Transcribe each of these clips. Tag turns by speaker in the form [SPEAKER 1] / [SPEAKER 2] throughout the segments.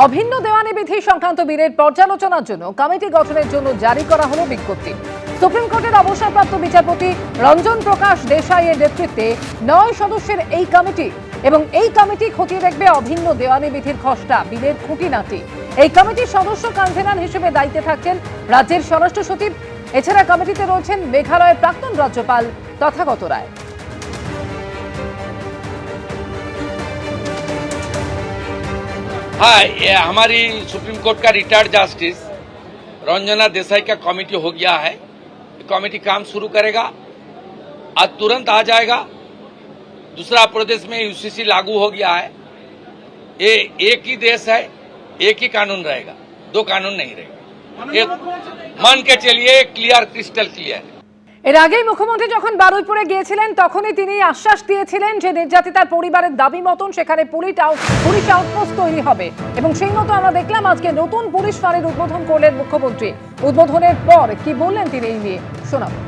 [SPEAKER 1] অভিন্ন দেওয়ানি বিধি সংক্রান্ত বিলের পর্যালোচনার জন্য কমিটি গঠনের জন্য জারি করা হলো বিজ্ঞপ্তি। সুপ্রিম কোর্টের অবসরপ্রাপ্ত বিচারপতি রঞ্জন প্রকাশ দেশাইয়ের নেতৃত্বে 9 সদস্যের এই কমিটি এবং এই কমিটি খতিয়ে দেখবে অভিন্ন দেওয়ানি বিধির খসড়া বিলের খুঁটিনাটি। এই কমিটির সদস্য কনভেনার হিসেবে দায়িত্বে থাকছেন রাজ্যের স্বরাষ্ট্র সচিব। এছাড়া কমিটিতে রয়েছেন মেঘালয়ের প্রাক্তন রাজ্যপাল তথাগত রায়।
[SPEAKER 2] हाँ, ये हमारी सुप्रीम कोर्ट का रिटायर्ड जस्टिस रंजना देसाई का कमेटी हो गया है। कमेटी काम शुरू करेगा, आज तुरंत आ जाएगा। दूसरा, प्रदेश में यूसीसी लागू हो गया है। ये एक ही देश है, एक ही कानून रहेगा, दो कानून नहीं रहेगा। एक मान के चलिए, क्लियर, क्रिस्टल क्लियर।
[SPEAKER 1] এর আগেই মুখ্যমন্ত্রী যখন বারুইপুরে গিয়েছিলেন তখনই তিনি আশ্বাস দিয়েছিলেন যে নির্যাতিতার পরিবারের দাবি মতন সেখানে পুলিশ আউটপোস্ট তৈরি হবে এবং সেই মতো আমরা দেখলাম আজকে নতুন পুলিশ ফাঁড়ির উদ্বোধন করলেন মুখ্যমন্ত্রী। উদ্বোধনের পর কি বললেন তিনি এই নিয়ে শোনাবো।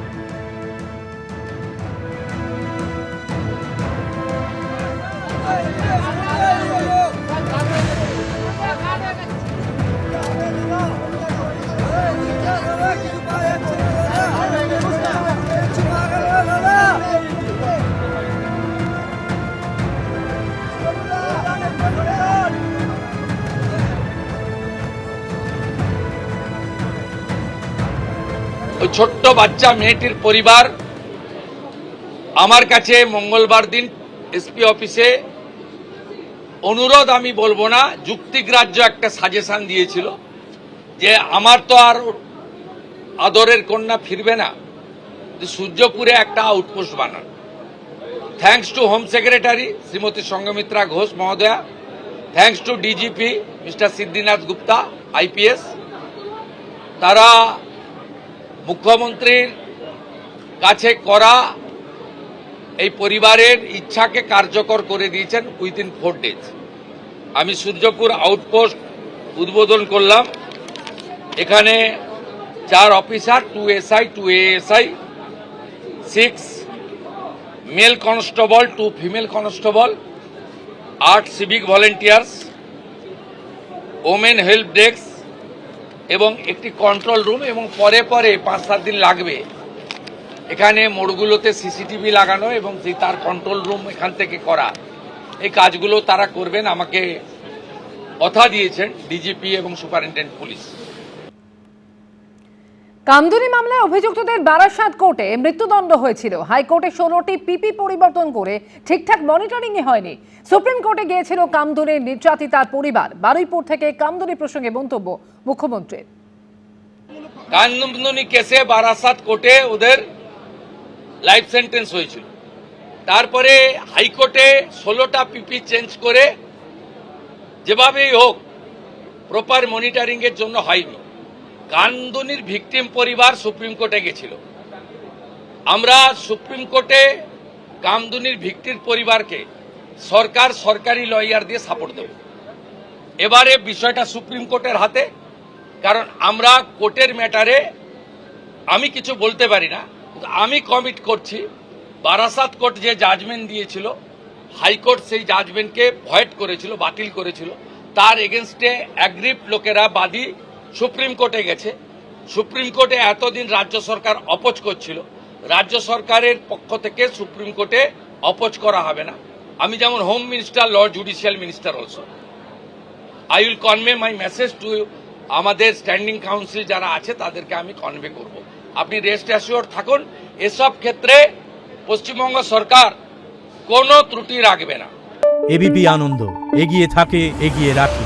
[SPEAKER 2] ওই ছোট্ট বাচ্চা মেয়েটির পরিবার আমার কাছে মঙ্গলবার দিন এসপি অফিসে অনুরোধ, আমি বলবো না, যুক্তিগ্রাহ্য একটা সাজেশন দিয়েছিল যে আমার তো আর আদরের কন্যা ফিরবে না, সূর্যপুরে একটা আউটপোস্ট বানান। Thanks to home secretary Shrimati Sanghamitra Ghosh মহোদয়া, thanks to DGP mister Siddhinath Gupta IPS, তারা মুখ্যমন্ত্রীর কাছে করা এই পরিবারের ইচ্ছাকে কার্যকর করে দিয়েছেন উইদিন 4 days। আমি সূর্যপুর আউটপোস্ট উদ্বোধন করলাম। এখানে 4 officer, 2 SI, 2 ASI, 6 mail constable, 2 female constable, 8 civic volunteers, women help desk এবং একটি কন্ট্রোল রুম, এবং পরে 5-7 দিন লাগবে এখানে মোড়গুলোতে সিসিটিভি লাগানো এবং তার কন্ট্রোল রুম এখান থেকে করা। এই কাজগুলো তারা করবেন, আমাকে কথা দিয়েছেন ডিজিপি এবং সুপারিনটেন্ডেন্ট পুলিশ।
[SPEAKER 1] কামদুনি মামলায় অভিযুক্তদের বারাসাত কোর্টে মৃত্যুদণ্ড হয়েছিল। হাইকোর্টে 16টি পিপি পরিবর্তন করে ঠিকঠাক মনিটরিং হয়নি। সুপ্রিম কোর্টে গিয়েছিল কামদুনির নির্যাতিতার পরিবার। বারুইপুর থেকে কামদুনি প্রসঙ্গে মন্তব্য মুখ্যমন্ত্রীর।
[SPEAKER 2] কামদুনি কেসে বারাসাত কোর্টে ওদের লাইফ সেন্টেন্স হয়েছিল, তারপরে হাইকোর্টে 16টা পিপি চেঞ্জ করে যেভাবেই হোক প্রপার মনিটরিং এর জন্য হয়নি। কামদুনির ভিকটিম পরিবার সুপ্রিম কোর্টে গেছিল। আমরা সুপ্রিম কোর্টে কামদুনির ভিকটির পরিবারকে সরকারি লয়ার দিয়ে সাপোর্ট দেব। এবারে বিষয়টা সুপ্রিম কোর্টের হাতে, কারণ আমরা কোর্টের ম্যাটারে আমি কিছু বলতে পারি না। আমি কমিট করছি, বারাসাত কোর্ট যে জাজমেন্ট দিয়েছিল, হাইকোর্ট সেই জাজমেন্টকে ভয়েড করেছিল, বাতিল করেছিল। তার এগেনস্টে অ্যাগ্রিভড লোকেরা বাদী সুপ্রিম কোর্টে গেছে। সুপ্রিম কোর্টে এতদিন রাজ্য সরকার অপোজ করছিল, রাজ্য সরকারের পক্ষ থেকে সুপ্রিম কোর্টে অপোজ করা হবে না। আমি যেমন home minister, Lord judicial minister also, I will convey my message to আমাদের স্ট্যান্ডিং কাউন্সিল যারা আছে তাদেরকে আমি কনভে করব। আপনি রেস্ট অ্যাসিওর থাকুন, এসব ক্ষেত্রে পশ্চিমবঙ্গ সরকার কোনো ত্রুটি রাখবে না।
[SPEAKER 3] এবিপি আনন্দ, এগিয়ে থাকে, এগিয়ে রাখে।